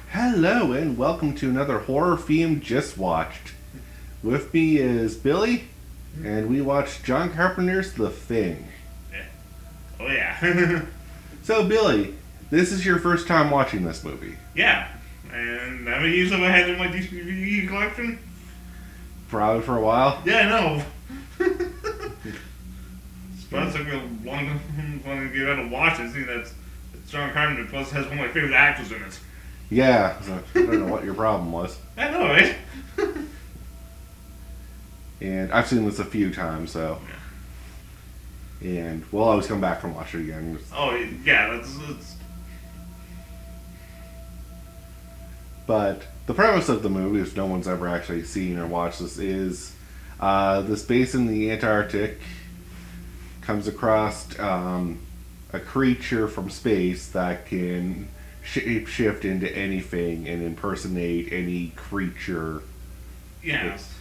Hello and welcome to another horror film just watched. With me is Billy, and we watched John Carpenter's The Thing. Yeah. Oh yeah. So Billy, this is your first time watching this movie. Yeah. And how many years have I had in my DVD collection? Probably for a while. Yeah, I know. It took me a long time to get out of watch it, seeing that John Carpenter plus has one of my favorite actors in it. Yeah, so I don't know what your problem was. I know, right? And I've seen this a few times, so. Yeah. And we'll always come back and watch it again. Oh, yeah, that's... But the premise of the movie, if no one's ever actually seen or watched this, is this base in the Antarctic comes across a creature from space that can shape-shift into anything and impersonate any creature. Yes.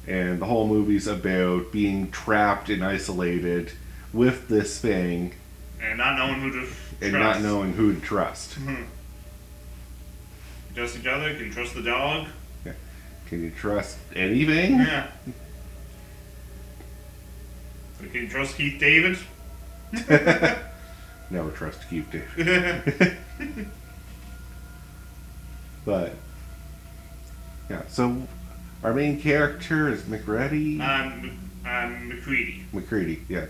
And the whole movie's about being trapped and isolated with this thing. And not knowing who to trust. And not knowing who to trust. Mm-hmm. Trust each other? Can you trust the dog? Yeah. Can you trust anything? Yeah. Can you trust Keith David? Never trust Keith David. But, yeah, so our main character is McCready. McCready. McCready, yeah.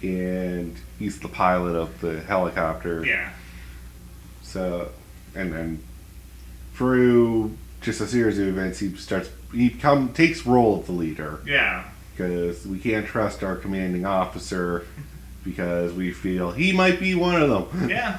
And he's the pilot of the helicopter. Yeah. So, and then through just a series of events, takes role of the leader. Yeah. Because we can't trust our commanding officer because we feel he might be one of them. Yeah.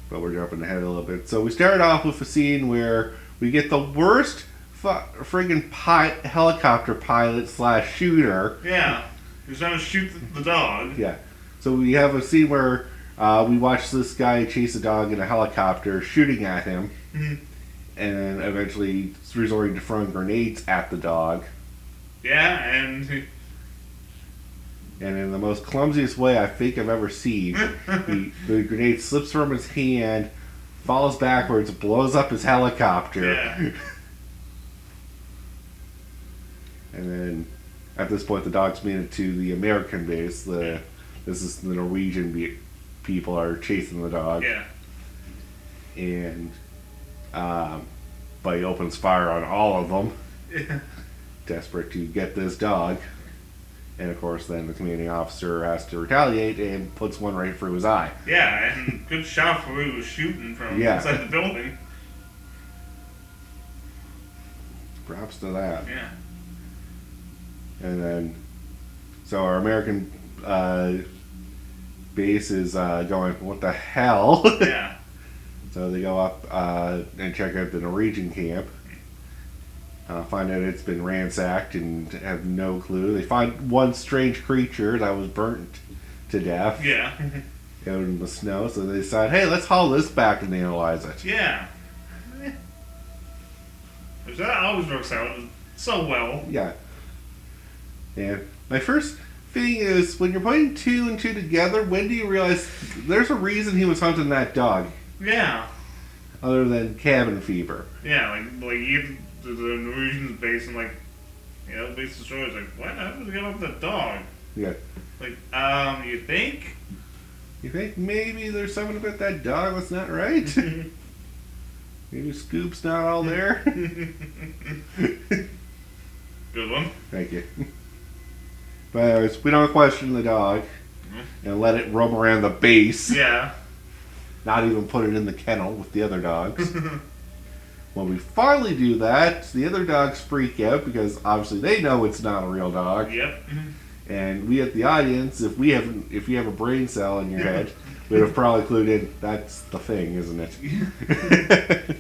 But we're jumping ahead a little bit. So we start off with a scene where we get the worst friggin' helicopter pilot / shooter. Yeah. He's trying to shoot the dog. Yeah. So we have a scene where we watch this guy chase a dog in a helicopter, shooting at him, Mm-hmm. and then eventually resorting to throwing grenades at the dog. Yeah, and in the most clumsiest way I think I've ever seen, the grenade slips from his hand, falls backwards, blows up his helicopter. Yeah. And then, at this point, the dog's made it to the American base. This is the Norwegian people are chasing the dog. Yeah. And, but he opens fire on all of them, Yeah. desperate to get this dog. And of course, then the commanding officer has to retaliate and puts one right through his eye. Yeah, and good shot for where he was shooting from inside the building. Props to that. Yeah. And then, so our American base is going, what the hell? Yeah. So they go up and check out the Norwegian camp. Find out it's been ransacked and have no clue. They find one strange creature that was burnt to death Yeah. out in the snow. So they decide, hey, let's haul this back and analyze it. Yeah. Which that always works out so well. Yeah. And my first thing is, when you're putting two and two together, when do you realize there's a reason he was hunting that dog? Yeah. Other than cabin fever. Yeah, like you get to the Norwegian's base and base destroyers like, what happened to get off that dog? Yeah. Like, you think? You think maybe there's something about that dog that's not right? Maybe Scoop's not all there? Good one. Thank you. But anyways, we don't question the dog and let it roam around the base. Yeah. Not even put it in the kennel with the other dogs. When we finally do that, the other dogs freak out because obviously they know it's not a real dog. Yep. And we at the audience, if you have a brain cell in your head, we'd have probably clued in, that's the thing, isn't it?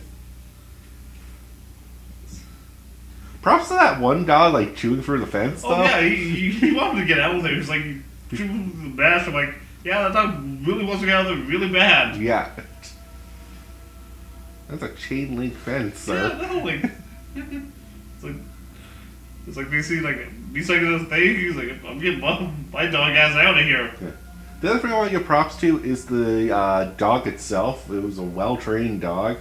Props to that one dog, like, chewing through the fence, though. Oh, yeah, he wanted to get out of there. He was like, chewing the bash. I'm like, yeah, that dog really wants to get out of there really bad. Yeah. That's a chain link fence, sir. Yeah, no, like, it's like they see like he's like this thing. He's like, I'm getting my dog ass out of here. Yeah. The other thing I want to give props to is the dog itself. It was a well-trained dog.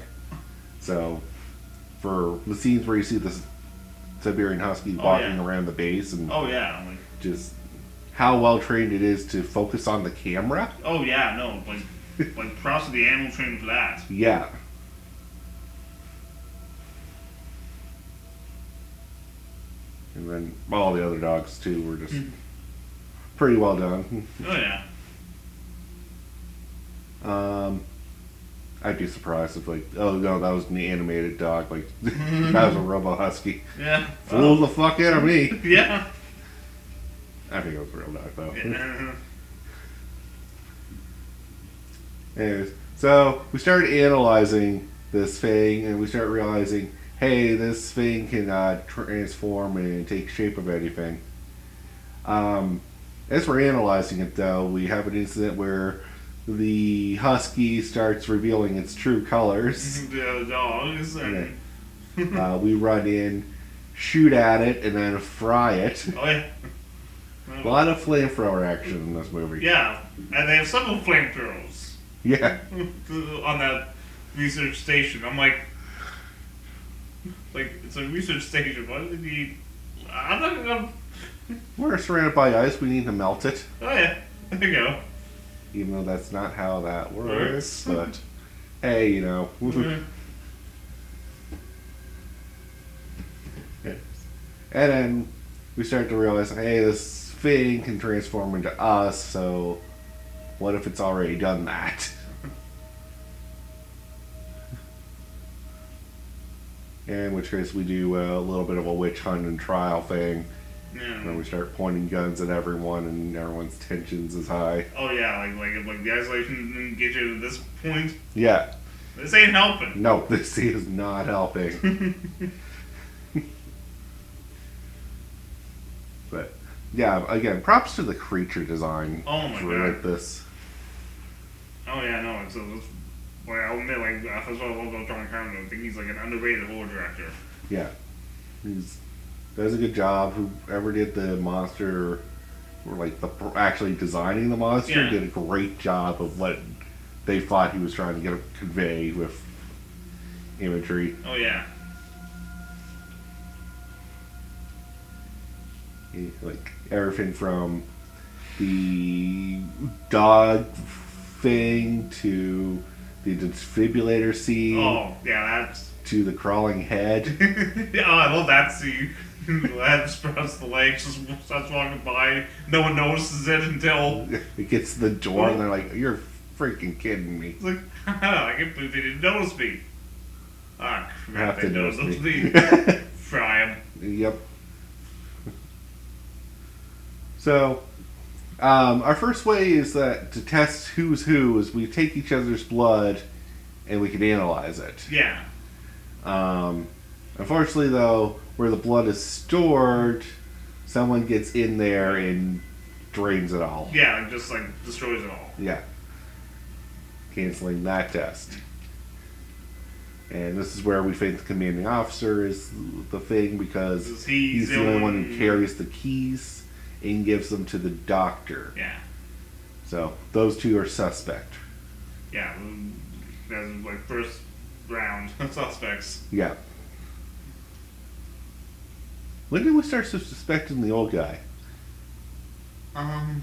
So, for the scenes where you see this Siberian Husky walking around the base and just how well-trained it is to focus on the camera. Oh yeah, no, like props to the animal training for that. Yeah. And then all the other dogs too were just pretty well done. Oh yeah. I'd be surprised if oh no, that was an animated dog. Like that was a Robo Husky. Yeah. Fool the fuck out of me. Yeah. I think it was a real dog though. Yeah. Anyways, so we started analyzing this thing, and we started realizing, hey, this thing can transform and take shape of anything. As we're analyzing it, though, we have an incident where the husky starts revealing its true colors. The dogs. And... we run in, shoot at it, and then fry it. Oh yeah. A lot of flamethrower action in this movie. Yeah, and they have several flamethrowers. Yeah. On that research station. I'm like, it's a research station. Why do they need... I'm not gonna... We're surrounded by ice. We need to melt it. Oh yeah, there you go. Even though that's not how that works, but hey, you know. Yeah. And then we start to realize, hey, this thing can transform into us, so what if it's already done that? In which case we do a little bit of a witch hunt and trial thing. Yeah. Where we start pointing guns at everyone and everyone's tensions is high. Oh yeah, like the isolation didn't get you to this point. Yeah. This ain't helping. No, this is not helping. But yeah, again, props to the creature design. Oh my for this. Oh yeah, no, it's I'll admit, that's what I love about John Carpenter. I think he's like an underrated horror director. Yeah, he's does a good job. Whoever did the monster, or actually designing the monster, did a great job of what they thought he was trying to convey with imagery. Oh yeah. Everything from the dog thing to the defibrillator scene. Oh yeah, that's to the crawling head. Oh, I love that scene. The head spreads the legs, just starts walking by. No one notices it until it gets to the door, and they're like, "You're freaking kidding me!" It's like, I can't believe they didn't notice me. Ah, crap! They notice me. Fry him. Yep. So, our first way is that to test who's who is we take each other's blood and we can analyze it. Yeah. Unfortunately, though, where the blood is stored, someone gets in there and drains it all. Yeah, and just destroys it all. Yeah. Canceling that test. And this is where we think the commanding officer is the thing because he's the only one who carries the keys and gives them to the doctor. Yeah. So those two are suspect. Yeah, that's first round suspects. Yeah. When did we start suspecting the old guy?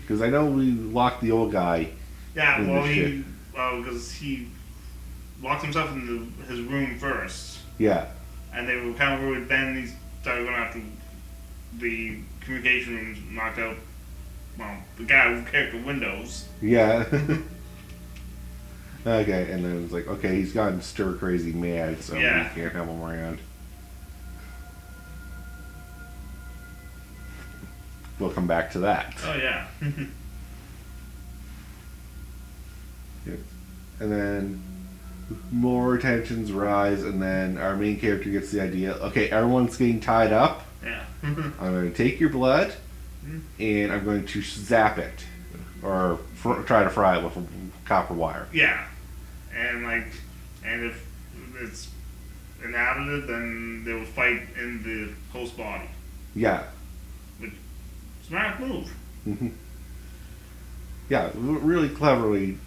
Because I know we locked the old guy. Yeah, because he locked himself in his room first. Yeah. And they were kind of worried. Then he started going after the communication rooms, knocked out. Well, the guy who kicked the windows. Yeah. Okay, and then it's like, okay, he's gotten stir crazy mad, so we can't have him around. We'll come back to that. Oh yeah. Yeah. And then more tensions rise, and then our main character gets the idea, okay, everyone's getting tied up. Yeah. I'm going to take your blood, and I'm going to zap it. Or try to fry it with a copper wire. Yeah. And if it's inhabited, then they will fight in the host body. Yeah. Smart move. Yeah, really cleverly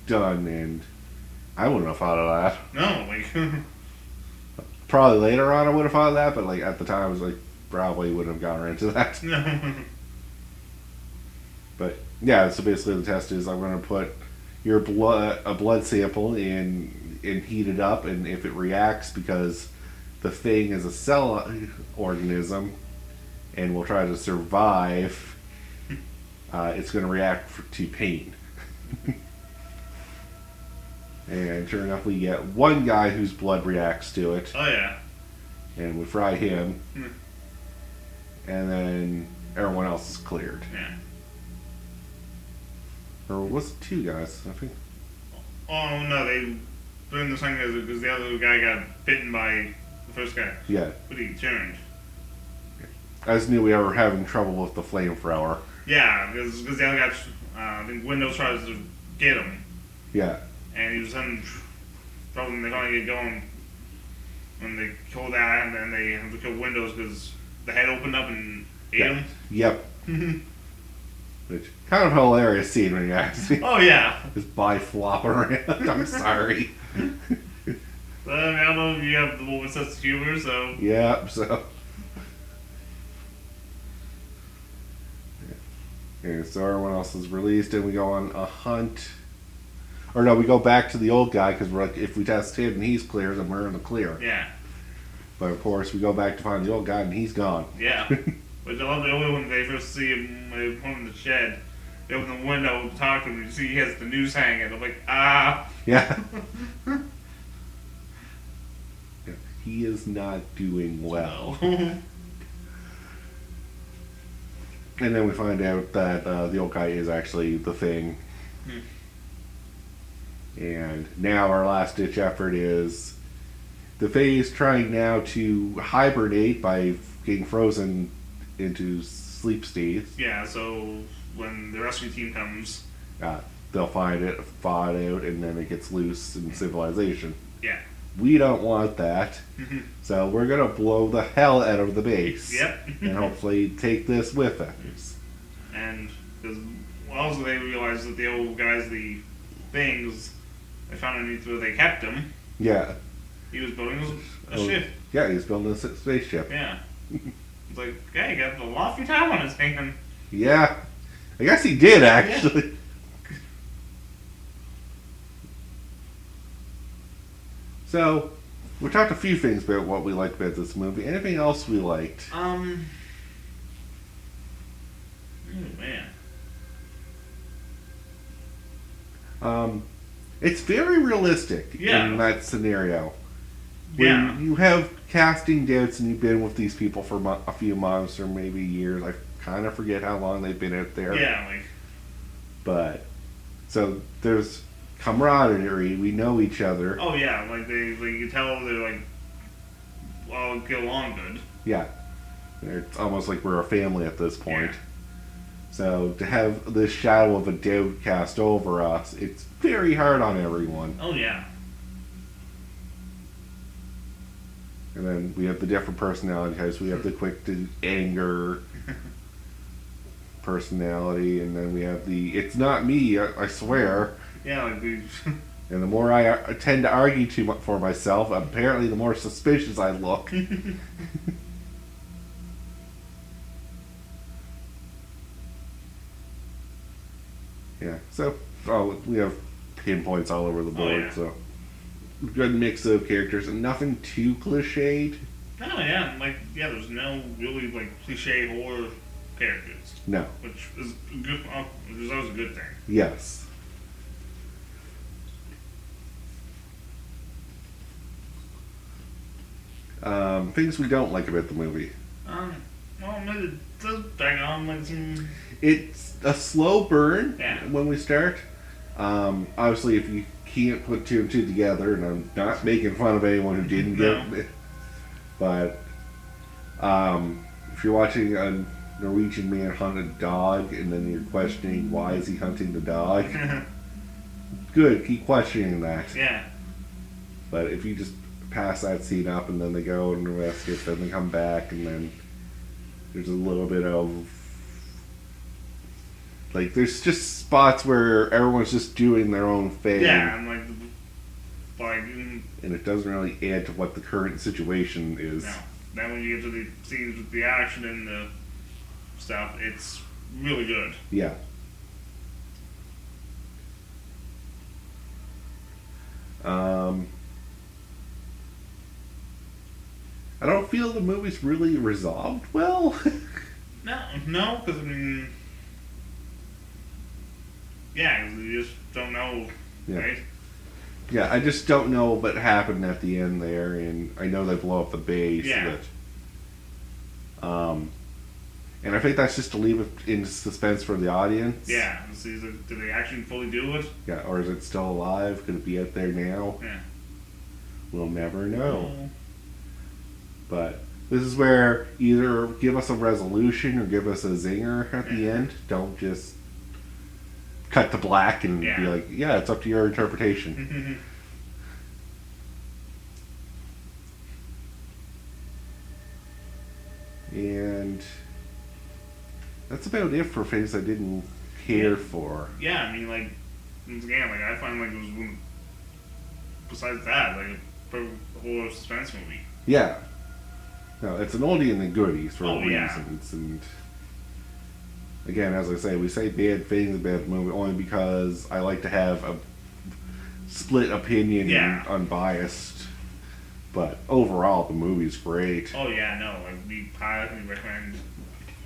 done, and I wouldn't have thought of that. No, like, Probably later on I would have thought of that, but like at the time I was like, probably wouldn't have gotten into that. no. But yeah, so basically the test is I'm going to put your blood sample and heat it up, and if it reacts because the thing is a cell organism and will try to survive, it's going to react to pain. And sure enough, we get one guy whose blood reacts to it, Oh, yeah. and we fry him, Hmm. and then everyone else is cleared. Yeah. Or was it two guys? I think. Oh, no, they put in the thing because the other guy got bitten by the first guy. Yeah. But he turned. I just knew we were having trouble with the flamethrower. Yeah, because the other guy, I think Windows tries to get him. Yeah. And he was having trouble. They finally get going when they kill that, and then they have to kill Windows because the head opened up and ate Yeah. him. Yep. Which kind of hilarious scene when you actually Oh, yeah. just by flopping around. I'm sorry. But, I mean, I don't know if you have the moment sense of humor, so. Yeah. So. Yeah, so everyone else is released, and we go on a hunt. Or no, we go back to the old guy because we're like, if we test him and he's clear, then we're in the clear. Yeah. But of course, we go back to find the old guy, and he's gone. Yeah. But the only when they first see him, when they put him in the shed, they open the window to talk to him, and you see he has the news hanging. I'm like, ah. Yeah. Yeah. He is not doing well. No. And then we find out that the old guy is actually the thing. And now our last ditch effort is the Fae's trying now to hibernate by getting frozen into sleep states. Yeah, so when the rescue team comes, They'll find it, thaw it out, and then it gets loose in civilization. yeah. We don't want that, so we're gonna blow the hell out of the base. Yep. And hopefully take this with us. And because also they realized that the old guys, the things, they found underneath where they kept him. Yeah. He was building a ship. Yeah, he's building a spaceship. Yeah. It's like, hey, he got a lofty time on his hand. Yeah. I guess he did, actually. So, we talked a few things about what we liked about this movie. Anything else we liked? Oh, man. It's very realistic Yeah. in that scenario. When Yeah. you have casting doubts and you've been with these people for a few months or maybe years. I kind of forget how long they've been out there. Yeah, like, But, so there's camaraderie. We know each other. oh yeah, like you can tell they're like, all get along good. Yeah. It's almost like we're a family at this point. Yeah. So to have this shadow of a doubt cast over us, it's very hard on everyone. Oh yeah. And then we have the different personality types. We have the quick to anger personality, and then we have the it's not me, I swear. Yeah, like we. And the more I tend to argue too much for myself, apparently the more suspicious I look. Yeah, so we have pinpoints all over the board, yeah. so good mix of characters and nothing too cliched. Oh yeah, like there's no really like cliche horror characters, No. which is good. Which is always a good thing. Yes. Things we don't like about the movie. Well, maybe it does drag on like some. It's a slow burn Yeah. when we start. Obviously, if you can't put two and two together, and I'm not making fun of anyone who didn't get it, but if you're watching a Norwegian man hunt a dog, and then you're questioning why is he hunting the dog, good, keep questioning that. Yeah. But if you just pass that scene up, and then they go and investigate, then they come back, and then there's a little bit of Like, there's just spots where everyone's just doing their own thing. Yeah, and and it doesn't really add to what the current situation is. no. Then when you get to the scenes with the action and the stuff, it's really good. Yeah. I don't feel the movie's really resolved well. No, because I mean, yeah, 'cause you just don't know, Yeah. right? Yeah, I just don't know what happened at the end there, and I know they blow up the base. Yeah. And I think that's just to leave it in suspense for the audience. Yeah, and see, did they actually fully do it? Yeah, or is it still alive? Could it be out there now? Yeah. We'll never know. But this is where either give us a resolution or give us a zinger at the end. Don't just cut to black and be like, yeah, it's up to your interpretation. And that's about it for things I didn't care for. Yeah, I mean, like, once again, like, I find, like, it was one, besides that, like, a whole suspense movie. Yeah. No, it's an oldie and a goodies for yeah. reasons. And again, as I say, we say bad things about the movie only because I like to have a split opinion and unbiased. But overall, the movie's great. Oh, yeah, no, like, we highly recommend.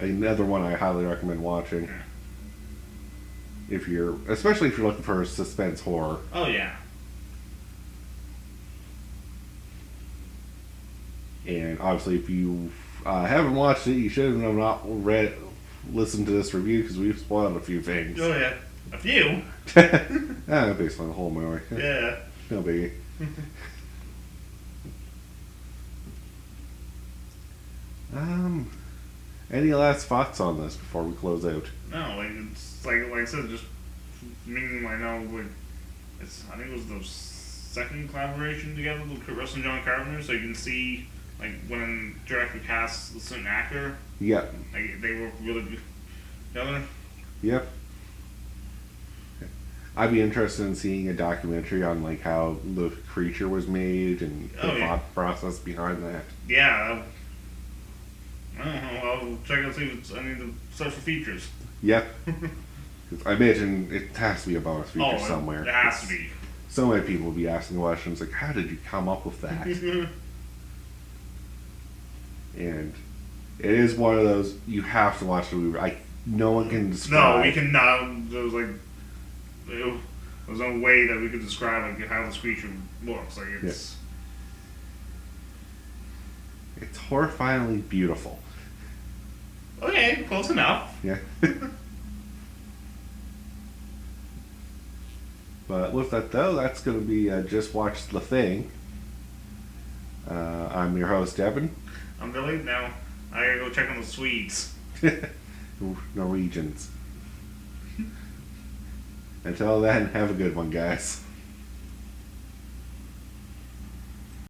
Another one I highly recommend watching. Yeah. Especially if you're looking for a suspense horror. Oh, yeah. And obviously, if you haven't watched it, you should have not listened to this review because we've spoiled a few things. Oh, yeah. A few? Based on the whole movie. Yeah. No biggie. Any last thoughts on this before we close out? No, like, it's like I said, just meaning I know, like, I think it was the second collaboration together with Russ and John Carpenter, so you can see, like, when director casts a certain actor, Yep. like, they work really good together. Yep. I'd be interested in seeing a documentary on, like, how the creature was made and the thought process behind that. Yeah. I don't know. I'll check out see if it's any of the special features. Yep. 'Cause I imagine it has to be a bonus feature somewhere. It has to be. So many people will be asking questions like, how did you come up with that? And it is one of those, you have to watch the movie. No one can describe. No, we cannot. There was like, there's no way that we could describe like how this creature looks. Like it's. It's horrifyingly beautiful. Okay, close enough. Yeah. But with that though, that's going to be Just Watch the Thing. I'm your host, Devin. I'm Billy. Now I gotta go check on the Swedes. Norwegians. Until then, have a good one, guys.